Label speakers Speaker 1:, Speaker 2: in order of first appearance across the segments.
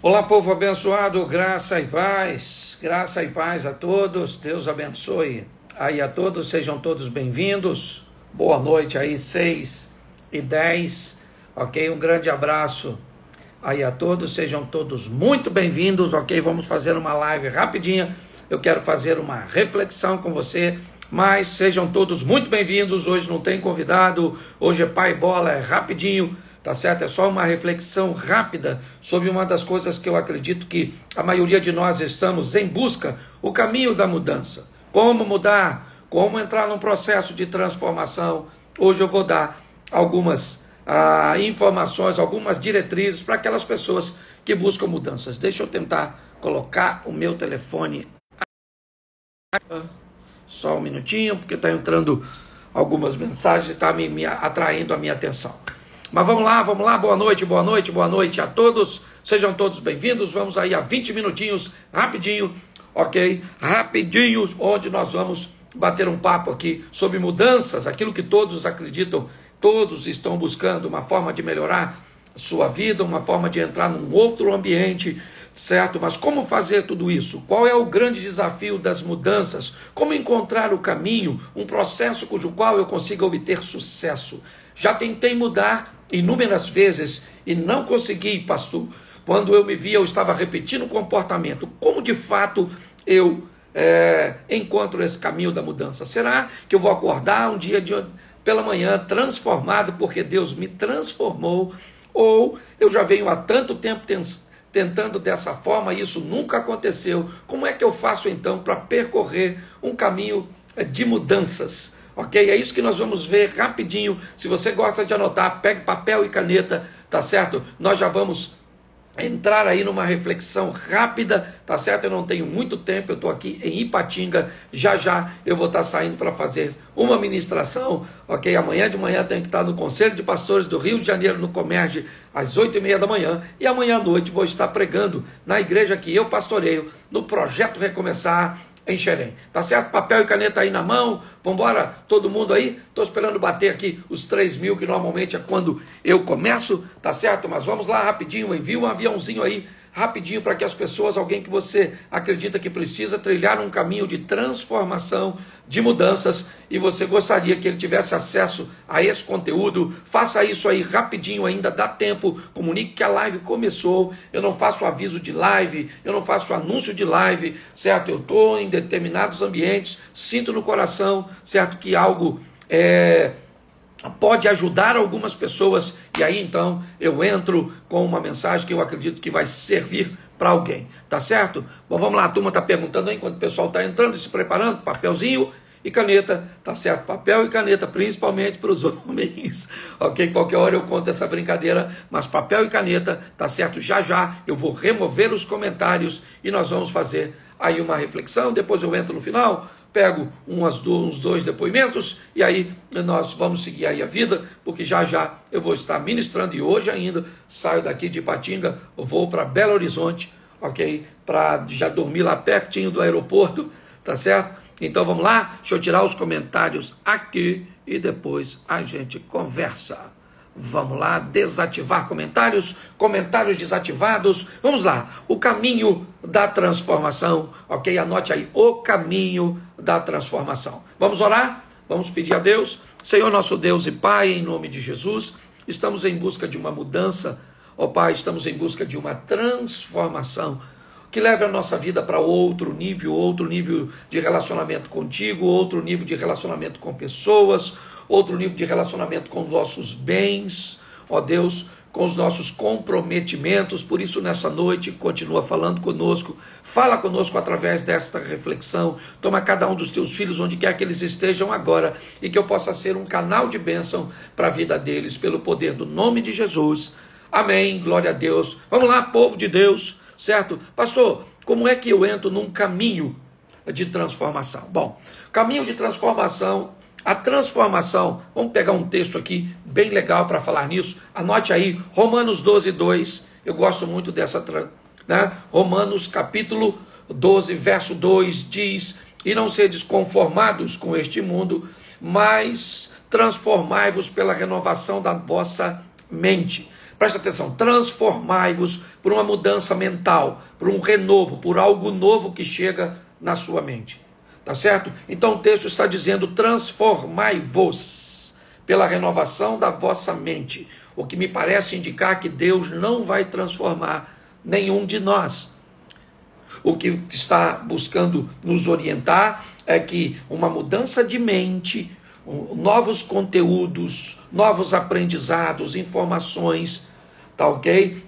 Speaker 1: Olá, povo abençoado, graça e paz a todos, Deus abençoe aí a todos, sejam todos bem-vindos, boa noite aí, 6h10, ok? Um grande abraço aí a todos, sejam todos muito bem-vindos, ok? Vamos fazer uma live rapidinha, eu quero fazer uma reflexão com você, mas sejam todos muito bem-vindos, hoje não tem convidado, hoje é pai bola, é rapidinho, tá certo? É só uma reflexão rápida sobre uma das coisas que eu acredito que a maioria de nós estamos em busca, o caminho da mudança. Como mudar, como entrar num processo de transformação. Hoje eu vou dar algumas informações, algumas diretrizes para aquelas pessoas que buscam mudanças. Deixa eu tentar colocar o meu telefone. Só um minutinho, porque está entrando algumas mensagens e está me atraindo a minha atenção. Mas vamos lá, boa noite a todos, sejam todos bem-vindos, vamos aí a 20 minutinhos, rapidinho, ok? Rapidinho, onde nós vamos bater um papo aqui sobre mudanças, aquilo que todos acreditam, todos estão buscando uma forma de melhorar a sua vida, uma forma de entrar num outro ambiente, certo? Mas como fazer tudo isso? Qual é o grande desafio das mudanças? Como encontrar o caminho, um processo cujo qual eu consiga obter sucesso? Já tentei mudar inúmeras vezes e não consegui, pastor. Quando eu me via, eu estava repetindo o comportamento. Como de fato eu encontro esse caminho da mudança? Será que eu vou acordar um dia pela manhã transformado porque Deus me transformou? Ou eu já venho há tanto tempo tentando dessa forma e isso nunca aconteceu? Como é que eu faço então para percorrer um caminho de mudanças? Ok? É isso que nós vamos ver rapidinho. Se você gosta de anotar, pegue papel e caneta, tá certo? Nós já vamos entrar aí numa reflexão rápida, tá certo? Eu não tenho muito tempo, eu estou aqui em Ipatinga, já eu vou estar saindo para fazer uma ministração, ok? Amanhã de manhã tenho que estar no Conselho de Pastores do Rio de Janeiro, no Comerge, às 8h30 da manhã, e amanhã à noite vou estar pregando na igreja que eu pastoreio, no Projeto Recomeçar, em Xerém, tá certo? Papel e caneta aí na mão, vambora, todo mundo aí, tô esperando bater aqui os 3.000, que normalmente é quando eu começo, tá certo? Mas vamos lá rapidinho, envia um aviãozinho aí, rapidinho, para que as pessoas, alguém que você acredita que precisa trilhar um caminho de transformação, de mudanças, e você gostaria que ele tivesse acesso a esse conteúdo, faça isso aí rapidinho, ainda dá tempo, comunique que a live começou, eu não faço aviso de live, eu não faço anúncio de live, certo? Eu estou em determinados ambientes, sinto no coração, certo? Que algo pode ajudar algumas pessoas, e aí então eu entro com uma mensagem que eu acredito que vai servir para alguém, tá certo? Bom, vamos lá, a turma está perguntando aí, enquanto o pessoal está entrando e se preparando, papelzinho e caneta, tá certo? Papel e caneta, principalmente para os homens, ok? Qualquer hora eu conto essa brincadeira, mas papel e caneta, tá certo? Já eu vou remover os comentários e nós vamos fazer aí uma reflexão, depois eu entro no final, pego uns 2 depoimentos e aí nós vamos seguir aí a vida, porque já eu vou estar ministrando e hoje ainda saio daqui de Ipatinga, vou para Belo Horizonte, ok? Para já dormir lá pertinho do aeroporto, tá certo? Então vamos lá, deixa eu tirar os comentários aqui e depois a gente conversa. Vamos lá, desativar comentários desativados. Vamos lá, o caminho da transformação, ok? Anote aí, o caminho da transformação. Vamos orar? Vamos pedir a Deus. Senhor nosso Deus e Pai, em nome de Jesus, estamos em busca de uma mudança, ó Pai, estamos em busca de uma transformação, que leve a nossa vida para outro nível de relacionamento contigo, outro nível de relacionamento com pessoas, outro nível de relacionamento com os nossos bens, ó Deus, com os nossos comprometimentos. Por isso nessa noite continua falando conosco, fala conosco através desta reflexão, toma cada um dos teus filhos onde quer que eles estejam agora, e que eu possa ser um canal de bênção para a vida deles, pelo poder do nome de Jesus, amém, glória a Deus. Vamos lá, povo de Deus, certo? Pastor, como é que eu entro num caminho de transformação? Bom, caminho de transformação, a transformação, vamos pegar um texto aqui bem legal para falar nisso, anote aí, Romanos 12:2, eu gosto muito dessa, né? Romanos capítulo 12, verso 2 diz: e não sedes conformados com este mundo, mas transformai-vos pela renovação da vossa mente, Presta atenção, transformai-vos por uma mudança mental, por um renovo, por algo novo que chega na sua mente. Tá certo? Então o texto está dizendo: transformai-vos pela renovação da vossa mente. O que me parece indicar que Deus não vai transformar nenhum de nós. O que está buscando nos orientar é que uma mudança de mente, novos conteúdos, novos aprendizados, informações, tá ok?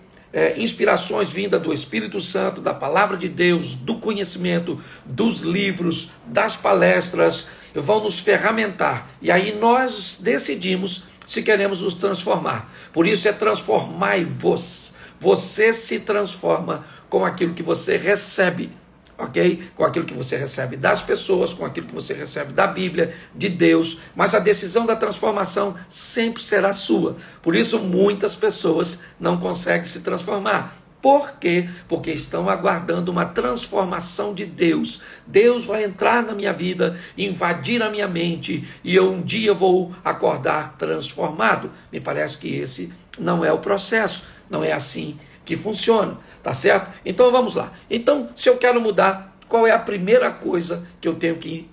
Speaker 1: Inspirações vindas do Espírito Santo, da palavra de Deus, do conhecimento, dos livros, das palestras, vão nos ferramentar. E aí nós decidimos se queremos nos transformar. Por isso é transformai-vos. Você se transforma com aquilo que você recebe, ok? Com aquilo que você recebe das pessoas, com aquilo que você recebe da Bíblia, de Deus, mas a decisão da transformação sempre será sua. Por isso muitas pessoas não conseguem se transformar. Por quê? Porque estão aguardando uma transformação de Deus. Deus vai entrar na minha vida, invadir a minha mente, e eu um dia vou acordar transformado. Me parece que esse não é o processo, não é assim que funciona, tá certo? Então vamos lá. Então, se eu quero mudar, qual é a primeira coisa que eu tenho que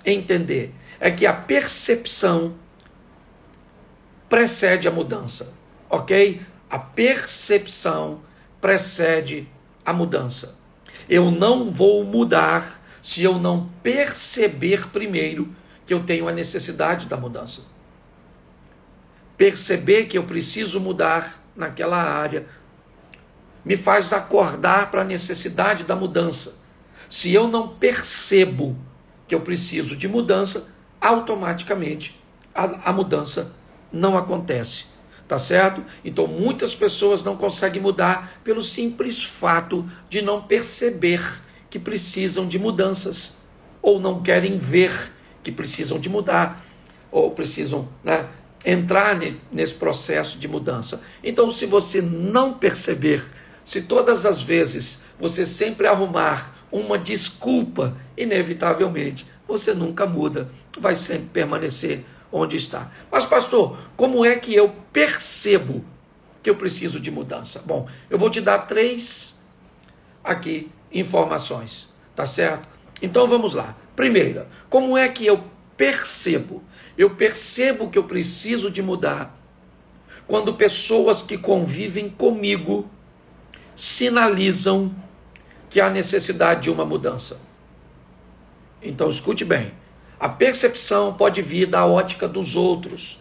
Speaker 1: entender? É que a percepção precede a mudança, ok? A percepção precede a mudança. Eu não vou mudar se eu não perceber primeiro que eu tenho a necessidade da mudança. Perceber que eu preciso mudar naquela área me faz acordar para a necessidade da mudança. Se eu não percebo que eu preciso de mudança, automaticamente a mudança não acontece. Tá certo? Então muitas pessoas não conseguem mudar pelo simples fato de não perceber que precisam de mudanças, ou não querem ver que precisam de mudar, ou precisam entrar nesse processo de mudança. Então, se você não perceber, se todas as vezes você sempre arrumar uma desculpa, inevitavelmente você nunca muda, vai sempre permanecer onde está. Mas pastor, como é que eu percebo que eu preciso de mudança? Bom, eu vou te dar 3 aqui informações, tá certo? Então vamos lá. Primeira, como é que eu percebo? Eu percebo que eu preciso de mudar quando pessoas que convivem comigo sinalizam que há necessidade de uma mudança. Então escute bem. A percepção pode vir da ótica dos outros,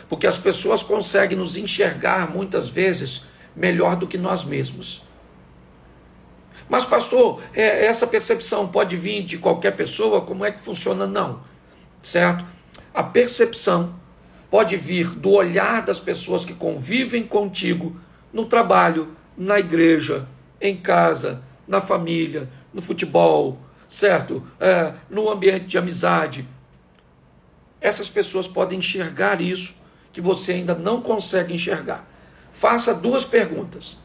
Speaker 1: porque as pessoas conseguem nos enxergar muitas vezes melhor do que nós mesmos. Mas pastor, essa percepção pode vir de qualquer pessoa? Como é que funciona? Não, certo? A percepção pode vir do olhar das pessoas que convivem contigo no trabalho, na igreja, em casa, na família, no futebol, certo? No ambiente de amizade. Essas pessoas podem enxergar isso que você ainda não consegue enxergar. Faça 2 perguntas.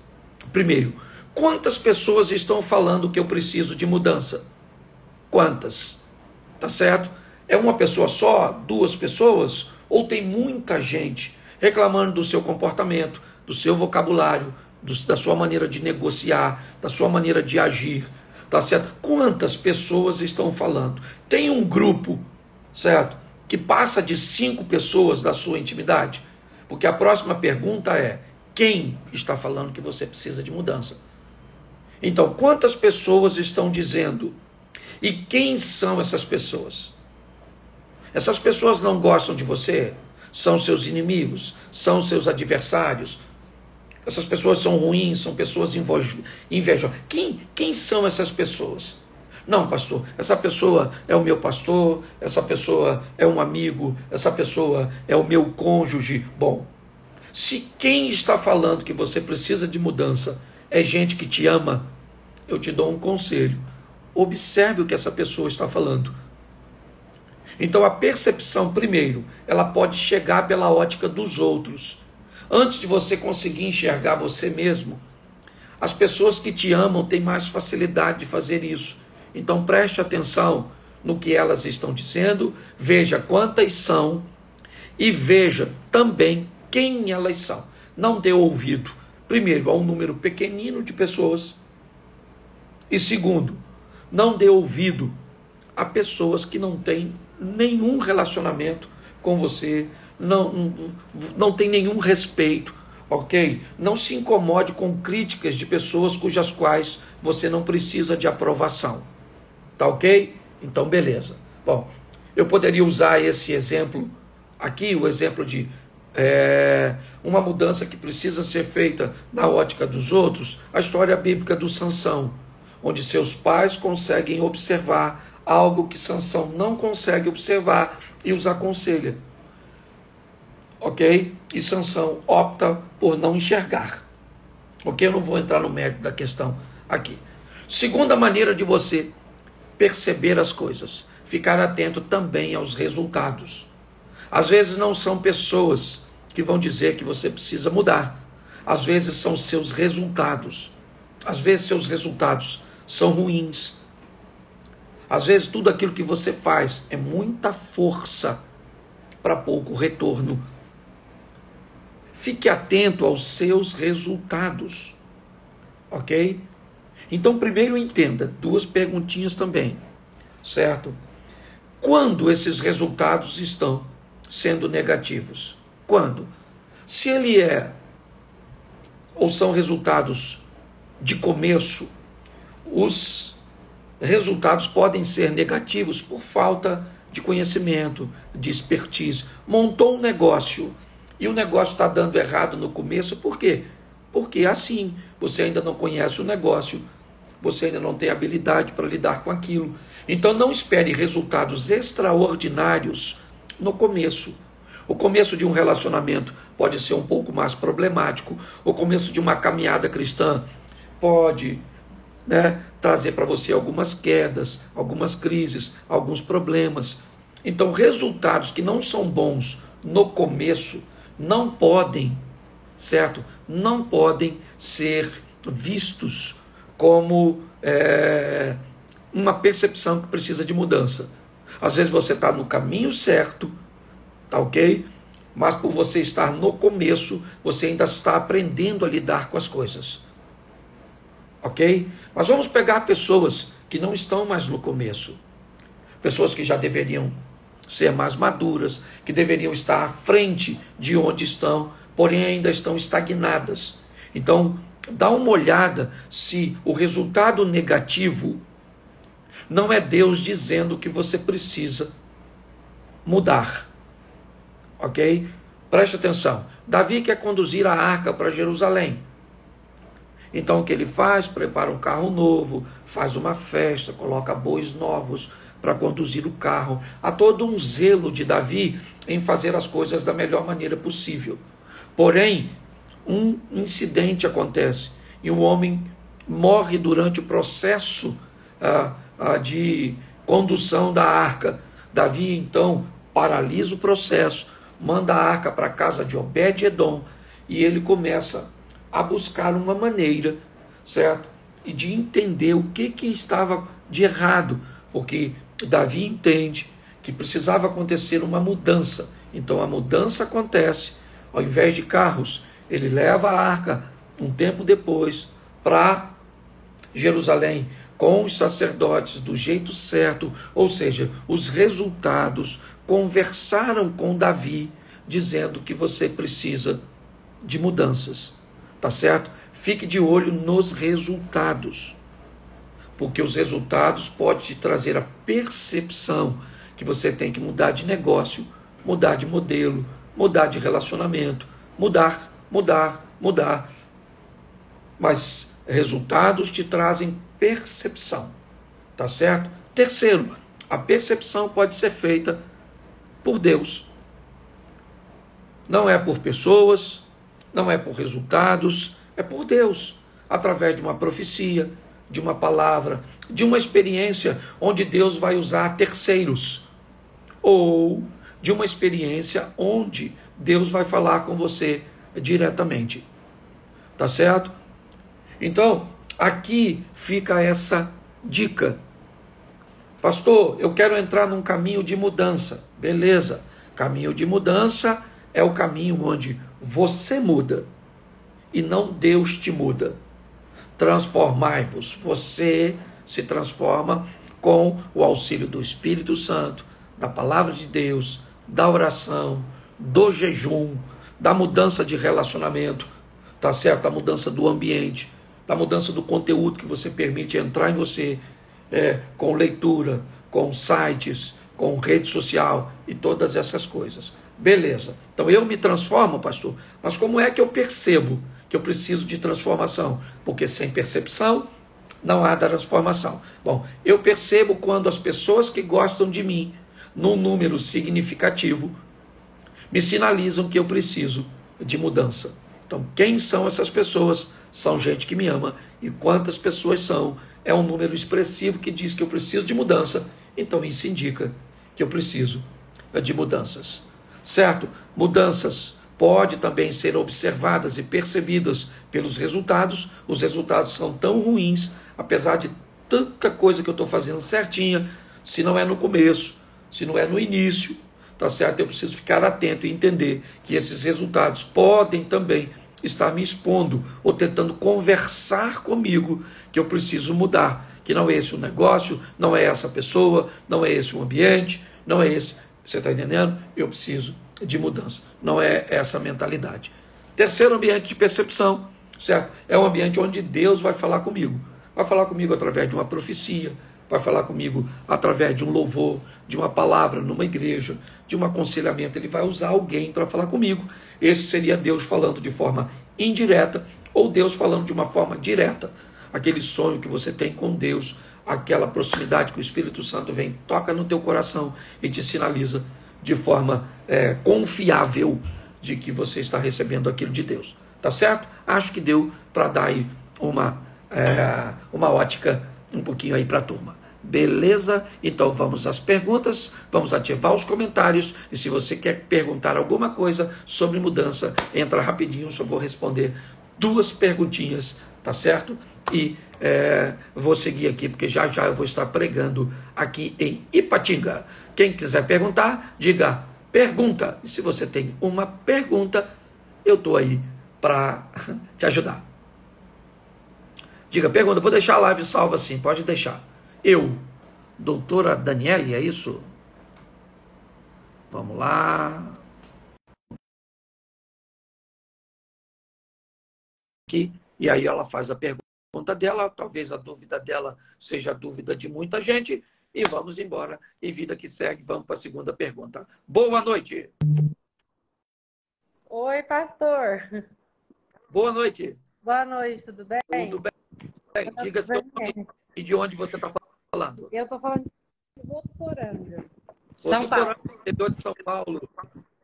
Speaker 1: Primeiro, quantas pessoas estão falando que eu preciso de mudança? Quantas? Tá certo? É uma pessoa só? 2 pessoas? Ou tem muita gente reclamando do seu comportamento, do seu vocabulário, da sua maneira de negociar, da sua maneira de agir? Tá certo? Quantas pessoas estão falando? Tem um grupo, certo, que passa de 5 pessoas da sua intimidade? Porque a próxima pergunta é: quem está falando que você precisa de mudança? Então, quantas pessoas estão dizendo? E quem são essas pessoas? Essas pessoas não gostam de você? São seus inimigos? São seus adversários? Essas pessoas são ruins, são pessoas invejosas. Quem são essas pessoas? Não, pastor, essa pessoa é o meu pastor, essa pessoa é um amigo, essa pessoa é o meu cônjuge. Bom, se quem está falando que você precisa de mudança é gente que te ama, eu te dou um conselho. Observe o que essa pessoa está falando. Então a percepção, primeiro, ela pode chegar pela ótica dos outros. Antes de você conseguir enxergar você mesmo, as pessoas que te amam têm mais facilidade de fazer isso. Então preste atenção no que elas estão dizendo, veja quantas são e veja também quem elas são. não dê ouvido, primeiro, a um número pequenino de pessoas, e segundo, não dê ouvido a pessoas que não têm nenhum relacionamento com você, não tem nenhum respeito, ok? Não se incomode com críticas de pessoas cujas quais você não precisa de aprovação, tá ok? Então beleza. Bom, eu poderia usar esse exemplo aqui, o exemplo de uma mudança que precisa ser feita na ótica dos outros, a história bíblica do Sansão, onde seus pais conseguem observar algo que Sansão não consegue observar e os aconselha, ok? E Sansão opta por não enxergar, ok? Eu não vou entrar no mérito da questão aqui. Segunda maneira de você perceber as coisas, ficar atento também aos resultados. Às vezes não são pessoas que vão dizer que você precisa mudar, às vezes são seus resultados, às vezes seus resultados são ruins, às vezes tudo aquilo que você faz é muita força para pouco retorno. Fique atento aos seus resultados, ok? Então primeiro entenda, duas perguntinhas também, certo? Quando esses resultados estão sendo negativos? Quando? Se ele ou são resultados de começo, os resultados podem ser negativos por falta de conhecimento, de expertise. Montou um negócio e o negócio está dando errado no começo, por quê? Porque assim, você ainda não conhece o negócio, você ainda não tem habilidade para lidar com aquilo. Então não espere resultados extraordinários no começo. O começo de um relacionamento pode ser um pouco mais problemático. O começo de uma caminhada cristã pode, trazer para você algumas quedas, algumas crises, alguns problemas. Então resultados que não são bons no começo não podem, certo? Não podem ser vistos como uma percepção que precisa de mudança. Às vezes você está no caminho certo, tá ok? Mas por você estar no começo, você ainda está aprendendo a lidar com as coisas, ok? Mas vamos pegar pessoas que não estão mais no começo, pessoas que já deveriam ser mais maduras, que deveriam estar à frente de onde estão, porém ainda estão estagnadas. Então, dá uma olhada se o resultado negativo não é Deus dizendo que você precisa mudar. Ok? Preste atenção. Davi quer conduzir a arca para Jerusalém. Então o que ele faz? Prepara um carro novo, faz uma festa, coloca bois novos para conduzir o carro. Há todo um zelo de Davi em fazer as coisas da melhor maneira possível. Porém, um incidente acontece e um homem morre durante o processo de condução da arca. Davi então paralisa o processo, manda a arca para a casa de Obed-Edom e ele começa a buscar uma maneira, certo? E de entender o que estava de errado, porque Davi entende que precisava acontecer uma mudança. Então a mudança acontece, ao invés de carros, ele leva a arca um tempo depois para Jerusalém, com os sacerdotes do jeito certo, ou seja, os resultados conversaram com Davi, dizendo que você precisa de mudanças, tá certo? Fique de olho nos resultados, porque os resultados podem te trazer a percepção que você tem que mudar de negócio, mudar de modelo, mudar de relacionamento, mudar. Mas resultados te trazem percepção, tá certo? Terceiro, a percepção pode ser feita por Deus. Não é por pessoas, não é por resultados, é por Deus, através de uma profecia, de uma palavra, de uma experiência onde Deus vai usar terceiros, ou de uma experiência onde Deus vai falar com você diretamente, tá certo? Então, aqui fica essa dica. Pastor, eu quero entrar num caminho de mudança. Beleza, caminho de mudança é o caminho onde você muda. e não Deus te muda. Transformai-vos. Você se transforma com o auxílio do Espírito Santo, da palavra de Deus, da oração, do jejum, da mudança de relacionamento, tá certo? Da mudança do ambiente, da mudança do conteúdo que você permite entrar em você, com leitura, com sites, com rede social e todas essas coisas. Beleza. Então eu me transformo, pastor, mas como é que eu percebo que eu preciso de transformação? Porque sem percepção não há transformação. Bom, eu percebo quando as pessoas que gostam de mim, num número significativo, me sinalizam que eu preciso de mudança. Então, quem são essas pessoas? São gente que me ama. E quantas pessoas são? É um número expressivo que diz que eu preciso de mudança. Então, isso indica que eu preciso de mudanças. Certo? Mudanças podem também ser observadas e percebidas pelos resultados. Os resultados são tão ruins, apesar de tanta coisa que eu estou fazendo certinha, se não é no começo, se não é no início, tá certo? Eu preciso ficar atento e entender que esses resultados podem também estar me expondo ou tentando conversar comigo que eu preciso mudar, que não é esse o negócio, não é essa pessoa, não é esse o ambiente, não é esse, você está entendendo? Eu preciso de mudança, não é essa mentalidade. Terceiro ambiente de percepção, certo? É um ambiente onde Deus vai falar comigo através de uma profecia, vai falar comigo através de um louvor, de uma palavra numa igreja, de um aconselhamento. Ele vai usar alguém para falar comigo. Esse seria Deus falando de forma indireta ou Deus falando de uma forma direta. Aquele sonho que você tem com Deus, aquela proximidade que o Espírito Santo vem, toca no teu coração e te sinaliza de forma confiável de que você está recebendo aquilo de Deus. Tá certo? Acho que deu para dar aí uma ótica um pouquinho aí para a turma. Beleza? Então vamos às perguntas, vamos ativar os comentários, e se você quer perguntar alguma coisa sobre mudança, entra rapidinho, só vou responder 2 perguntinhas, tá certo? E vou seguir aqui, porque já já eu vou estar pregando aqui em Ipatinga. Quem quiser perguntar, diga pergunta, e se você tem uma pergunta, eu estou aí para te ajudar. Diga, pergunta, vou deixar a live salva assim, pode deixar. Eu, doutora Daniele, é isso? Vamos lá. Aqui, e aí ela faz a pergunta dela, talvez a dúvida dela seja a dúvida de muita gente, e vamos embora. E vida que segue, vamos para a segunda pergunta. Boa noite.
Speaker 2: Oi, pastor.
Speaker 1: Boa noite.
Speaker 2: Boa noite, tudo bem?
Speaker 1: Tudo bem? Diga seu nome e de onde você está falando.
Speaker 2: Eu estou falando de Votuporanga,
Speaker 1: São Paulo. Interior de São Paulo.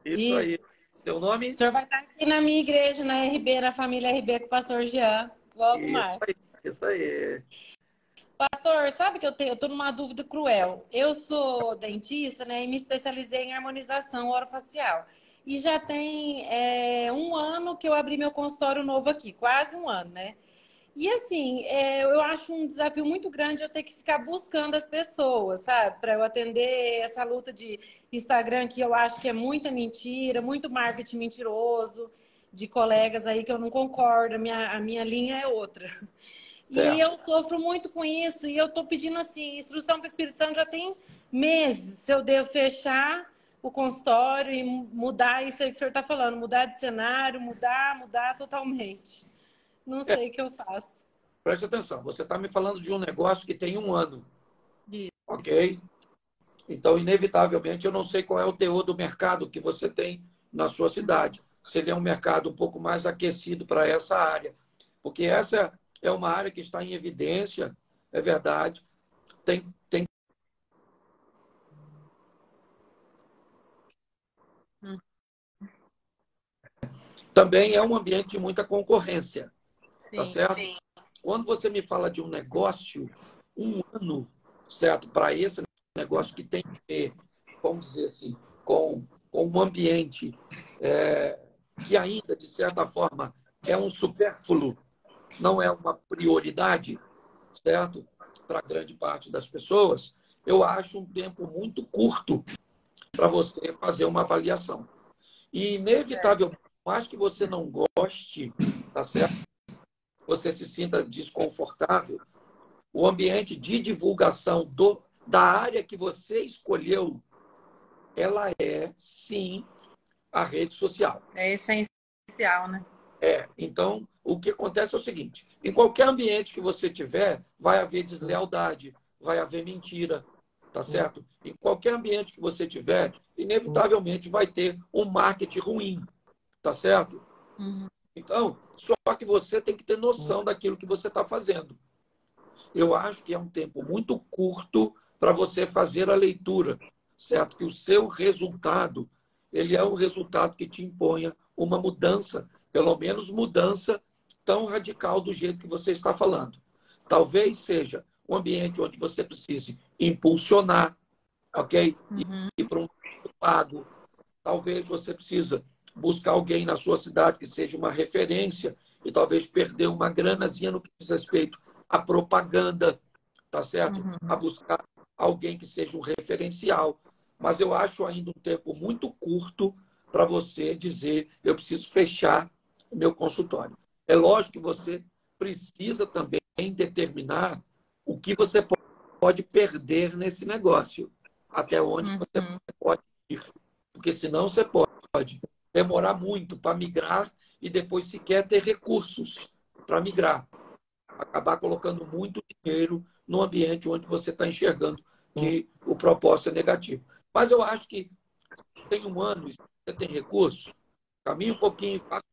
Speaker 1: Isso aí. Seu nome?
Speaker 2: O senhor vai estar aqui na minha igreja, na RB, na família RB, com o pastor Jean, logo mais.
Speaker 1: Isso aí.
Speaker 2: Pastor, sabe que eu estou numa dúvida cruel. Eu sou dentista, né, e me especializei em harmonização orofacial. E já tem 1 ano que eu abri meu consultório novo aqui, quase 1 ano, né? E assim, eu acho um desafio muito grande eu ter que ficar buscando as pessoas, sabe? Para eu atender essa luta de Instagram, que eu acho que é muita mentira, muito marketing mentiroso, de colegas aí que eu não concordo, a minha linha é outra. E eu sofro muito com isso, e eu tô pedindo assim, instrução para o Espírito Santo já tem meses, se eu devo fechar o consultório e mudar isso aí que o senhor está falando, mudar de cenário, mudar totalmente. Não sei o que eu faço.
Speaker 1: Preste atenção, você está me falando de um negócio que tem 1 ano.
Speaker 2: Isso.
Speaker 1: Ok? Então, inevitavelmente, eu não sei qual é o teor do mercado que você tem na sua cidade. Se ele é um mercado um pouco mais aquecido para essa área. Porque essa é uma área que está em evidência, é verdade. Tem Também é um ambiente de muita concorrência. Tá certo? Sim. Quando você me fala de um negócio, 1 ano, certo? Para esse negócio que tem que ver, vamos dizer assim, com um ambiente que ainda, de certa forma, é um supérfluo, não é uma prioridade, certo? Para grande parte das pessoas, eu acho um tempo muito curto para você fazer uma avaliação. E, inevitavelmente, por mais que você não goste tá certo? Você se sinta desconfortável, o ambiente de divulgação da área que você escolheu, ela é, sim, a rede social.
Speaker 2: É essencial, né?
Speaker 1: Então, o que acontece é o seguinte, em qualquer ambiente que você tiver, vai haver deslealdade, vai haver mentira, tá certo? Em qualquer ambiente que você tiver, inevitavelmente vai ter um marketing ruim, tá certo?
Speaker 2: Uhum.
Speaker 1: Então, só que você tem que ter noção daquilo que você está fazendo. Eu acho que é um tempo muito curto para você fazer a leitura, certo? Que o seu resultado, ele é um resultado que te imponha uma mudança, pelo menos mudança tão radical do jeito que você está falando. Talvez seja um ambiente onde você precise impulsionar, ok?
Speaker 2: Uhum.
Speaker 1: Ir para um pago. Talvez você precisa buscar alguém na sua cidade que seja uma referência e talvez perder uma granazinha no que diz respeito à propaganda, tá certo?
Speaker 2: Uhum.
Speaker 1: A buscar alguém que seja um referencial. Mas eu acho ainda um tempo muito curto para você dizer eu preciso fechar o meu consultório. É lógico que você precisa também determinar o que você pode perder nesse negócio, até onde você
Speaker 2: Uhum.
Speaker 1: pode ir. Porque senão você pode demorar muito para migrar e depois sequer ter recursos para migrar. Acabar colocando muito dinheiro no ambiente onde você está enxergando que o propósito é negativo. Mas eu acho que tem um ano, você tem recurso, caminhe um pouquinho, faça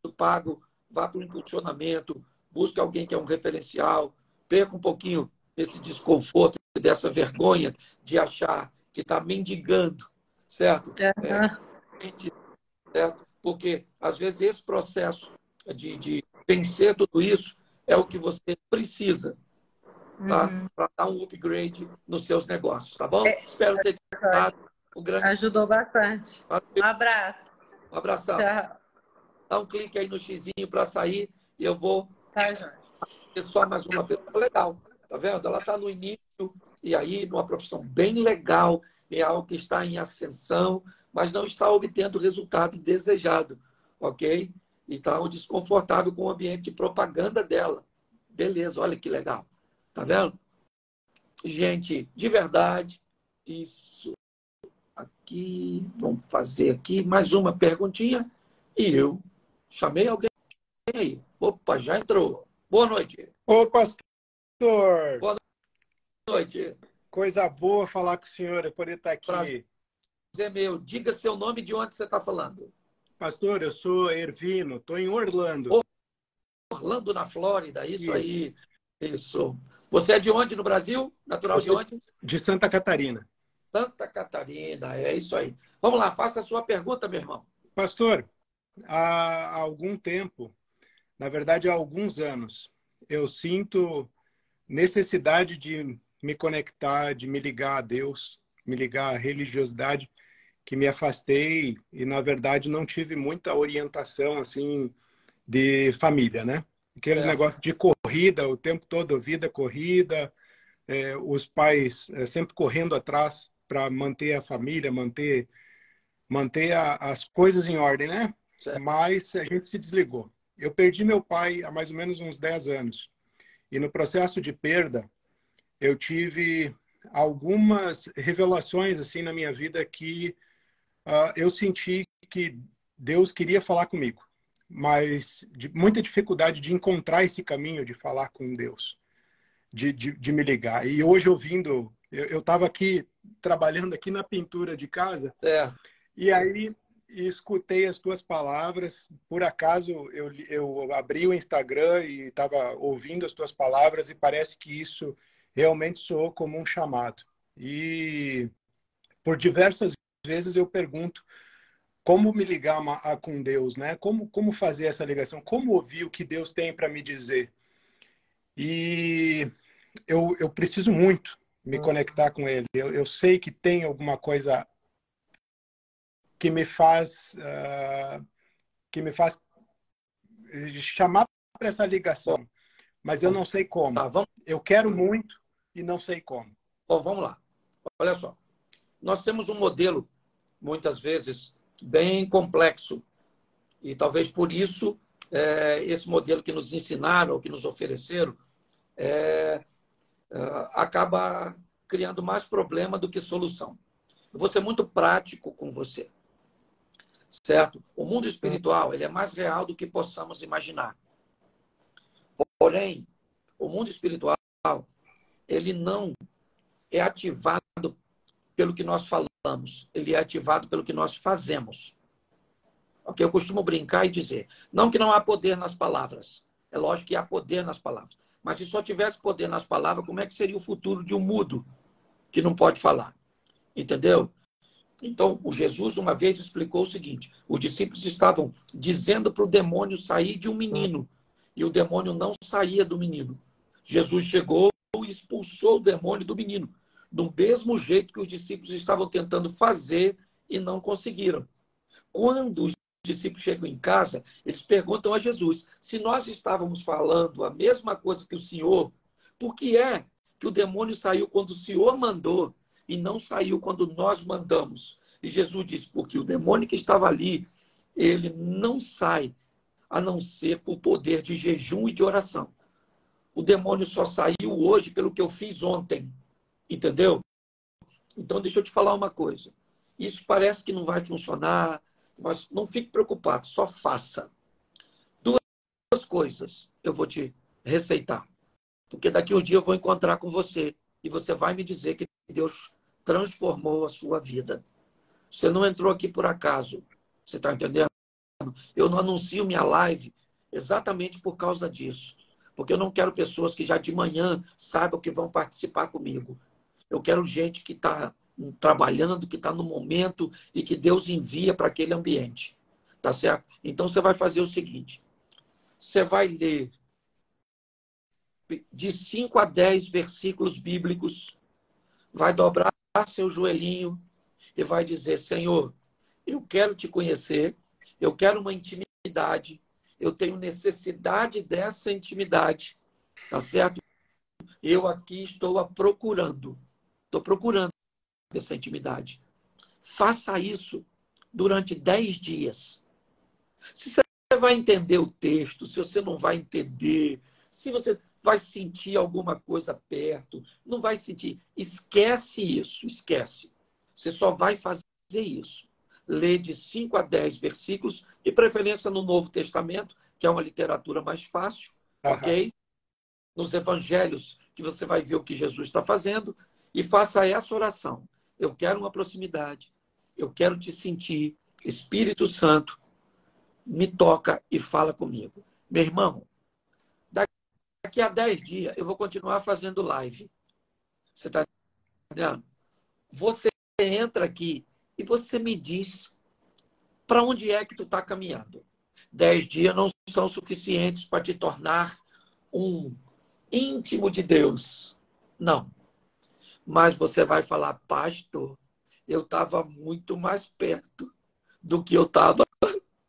Speaker 1: o pago, vá para o impulsionamento, busque alguém que é um referencial, perca um pouquinho desse desconforto, dessa vergonha de achar que está mendigando, certo? Certo? Porque, às vezes, esse processo de vencer tudo isso é o que você precisa, tá?
Speaker 2: Uhum.
Speaker 1: Para dar um upgrade nos seus negócios, tá bom? Espero ter te dado um grande
Speaker 2: Ajudou bastante. Um abraço.
Speaker 1: um abração.
Speaker 2: Tchau.
Speaker 1: Dá um clique aí no xizinho para sair e eu vou
Speaker 2: Tá, Jorge.
Speaker 1: ter só mais uma pessoa legal. Tá vendo? Ela está no início e aí numa profissão bem legal, é algo que está em ascensão, mas não está obtendo o resultado desejado, ok? E está desconfortável com o ambiente de propaganda dela. Beleza, olha que legal. Tá vendo? Gente, de verdade, isso aqui, vamos fazer aqui mais uma perguntinha e eu chamei alguém aí. Opa, já entrou. Boa noite.
Speaker 3: Ô, pastor,
Speaker 1: Boa noite.
Speaker 3: coisa boa falar com o senhor, eu poder estar
Speaker 1: Prazer
Speaker 3: aqui.
Speaker 1: é meu. Diga seu nome e de onde você está falando.
Speaker 3: Pastor, eu sou Ervino, estou em Orlando.
Speaker 1: Orlando, na Flórida. Isso
Speaker 3: Isso.
Speaker 1: aí. Isso. Você é de onde no Brasil? Natural
Speaker 3: Eu
Speaker 1: de
Speaker 3: sou
Speaker 1: onde?
Speaker 3: de Santa Catarina.
Speaker 1: Santa Catarina. É isso aí. Vamos lá, faça a sua pergunta, meu irmão.
Speaker 3: Pastor, há algum tempo, na verdade há alguns anos, eu sinto necessidade de me conectar, de me ligar a Deus, me ligar à religiosidade, que me afastei e, na verdade, não tive muita orientação, assim, de família, né? Aquele
Speaker 1: Certo.
Speaker 3: negócio de corrida, o tempo todo, vida corrida, os pais sempre correndo atrás para manter a família, manter as coisas em ordem, né?
Speaker 1: Certo.
Speaker 3: Mas a gente se desligou. Eu perdi meu pai há mais ou menos uns 10 anos. E no processo de perda, eu tive algumas revelações assim na minha vida que eu senti que Deus queria falar comigo, mas muita dificuldade de encontrar esse caminho de falar com Deus, de me ligar. E hoje ouvindo, eu estava aqui trabalhando aqui na pintura de casa,
Speaker 1: Certo.
Speaker 3: e aí escutei as tuas palavras. Por acaso eu abri o Instagram e estava ouvindo as tuas palavras e parece que isso realmente soou como um chamado. E por diversas vezes eu pergunto como me ligar com Deus, né? Como fazer essa ligação? Como ouvir o que Deus tem para me dizer? E eu preciso muito me conectar com Ele. Eu sei que tem alguma coisa que me faz chamar para essa ligação, mas eu não sei como.
Speaker 1: Tá, vamos,
Speaker 3: Eu quero muito e não sei como.
Speaker 1: vamos lá. Olha só. Nós temos um modelo, muitas vezes, bem complexo. E talvez por isso esse modelo que nos ensinaram, ou que nos ofereceram, acaba criando mais problema do que solução. Eu vou ser muito prático com você, certo? O mundo espiritual, ele é mais real do que possamos imaginar. Porém, o mundo espiritual, ele não é ativado pelo que nós falamos, ele é ativado pelo que nós fazemos. Okay? Eu costumo brincar e dizer, não que não há poder nas palavras, é lógico que há poder nas palavras, mas se só tivesse poder nas palavras, como é que seria o futuro de um mudo que não pode falar? Entendeu? Então, o Jesus uma vez explicou o seguinte, os discípulos estavam dizendo para o demônio sair de um menino, e o demônio não saía do menino. Jesus chegou e expulsou o demônio do menino, do mesmo jeito que os discípulos estavam tentando fazer e não conseguiram. Quando os discípulos chegam em casa, eles perguntam a Jesus, se nós estávamos falando a mesma coisa que o Senhor, por que é que o demônio saiu quando o Senhor mandou e não saiu quando nós mandamos? E Jesus disse, porque o demônio que estava ali, ele não sai a não ser por poder de jejum e de oração. O demônio só saiu hoje pelo que eu fiz ontem. Entendeu? Então, deixa eu te falar uma coisa. Isso parece que não vai funcionar, mas não fique preocupado, só faça. Duas coisas eu vou te receitar. Porque daqui um dia eu vou encontrar com você e você vai me dizer que Deus transformou a sua vida. Você não entrou aqui por acaso. Você está entendendo? Eu não anuncio minha live exatamente por causa disso. Porque eu não quero pessoas que já de manhã saibam que vão participar comigo. Eu quero gente que está trabalhando, que está no momento e que Deus envia para aquele ambiente. Tá certo? Então você vai fazer o seguinte. Você vai ler de 5 a 10 versículos bíblicos, vai dobrar seu joelhinho e vai dizer, Senhor, eu quero te conhecer, eu quero uma intimidade, eu tenho necessidade dessa intimidade, tá certo? Eu aqui estou procurando essa intimidade. Faça isso durante 10 dias. Se você vai entender o texto, se você não vai entender, se você vai sentir alguma coisa perto, não vai sentir, esquece isso, esquece. Você só vai fazer isso. Lê de 5 a 10 versículos, de preferência no Novo Testamento, que é uma literatura mais fácil, ok? Nos evangelhos, que você vai ver o que Jesus está fazendo, e faça essa oração. Eu quero uma proximidade, eu quero te sentir, Espírito Santo, me toca e fala comigo. Meu irmão, daqui a 10 dias eu vou continuar fazendo live. Você está entendendo? Você entra aqui e você me diz para onde é que tu está caminhando. 10 dias não são suficientes para te tornar um íntimo de Deus. Não. Mas você vai falar, pastor, eu estava muito mais perto do que eu estava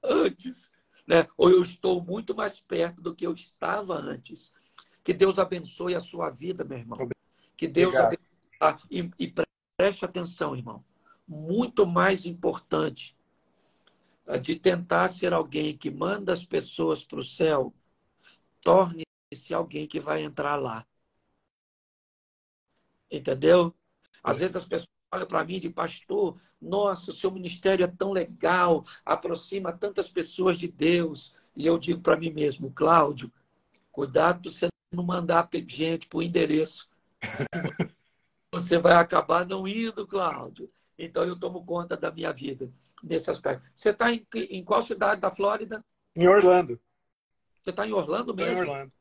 Speaker 1: antes. Né? Ou eu estou muito mais perto do que eu estava antes. Que Deus abençoe a sua vida, meu irmão. Que Deus abençoe. E preste atenção, irmão. Muito mais importante de tentar ser alguém que manda as pessoas para o céu, torne-se alguém que vai entrar lá. Entendeu? Às vezes as pessoas olham para mim de pastor, nossa, o seu ministério é tão legal, aproxima tantas pessoas de Deus. E eu digo para mim mesmo, Cláudio, cuidado para você não mandar gente para o endereço. Você vai acabar não indo, Cláudio. Então eu tomo conta da minha vida nesse aspecto. Você está em qual cidade da Flórida?
Speaker 3: Em Orlando.
Speaker 1: Você está em Orlando mesmo?
Speaker 3: Estou em Orlando.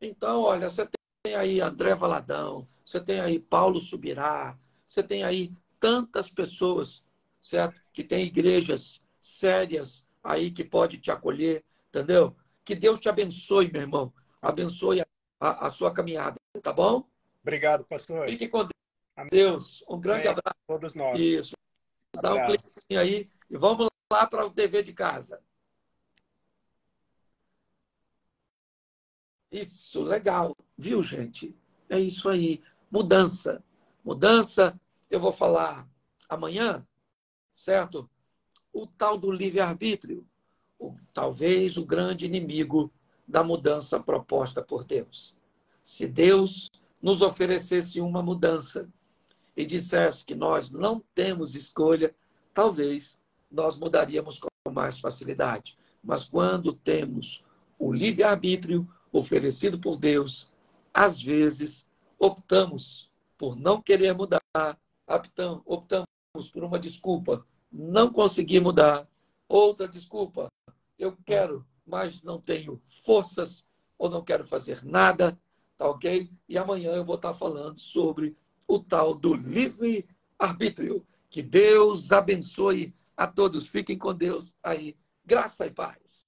Speaker 1: Então, olha, você tem aí André Valadão, você tem aí Paulo Subirá, você tem aí tantas pessoas, certo? Que tem igrejas sérias aí que pode te acolher, entendeu? Que Deus te abençoe, meu irmão. Abençoe a sua caminhada, tá bom?
Speaker 3: Obrigado, pastor.
Speaker 1: Fique com Deus. Um grande abraço.
Speaker 3: Todos nós.
Speaker 1: Isso. Dá um cliquinho aí e vamos lá para o dever de casa. Isso, legal. Viu, gente? É isso aí. Mudança. Mudança, eu vou falar amanhã, certo? O tal do livre-arbítrio. talvez o grande inimigo da mudança proposta por Deus. Se Deus nos oferecesse uma mudança e dissesse que nós não temos escolha, talvez nós mudaríamos com mais facilidade. Mas quando temos o livre-arbítrio oferecido por Deus, às vezes optamos por não querer mudar, optamos por uma desculpa, não consegui mudar, outra desculpa, eu quero, mas não tenho forças ou não quero fazer nada, tá ok? E amanhã eu vou estar falando sobre o tal do livre-arbítrio. Que Deus abençoe a todos. Fiquem com Deus aí. Graça e paz.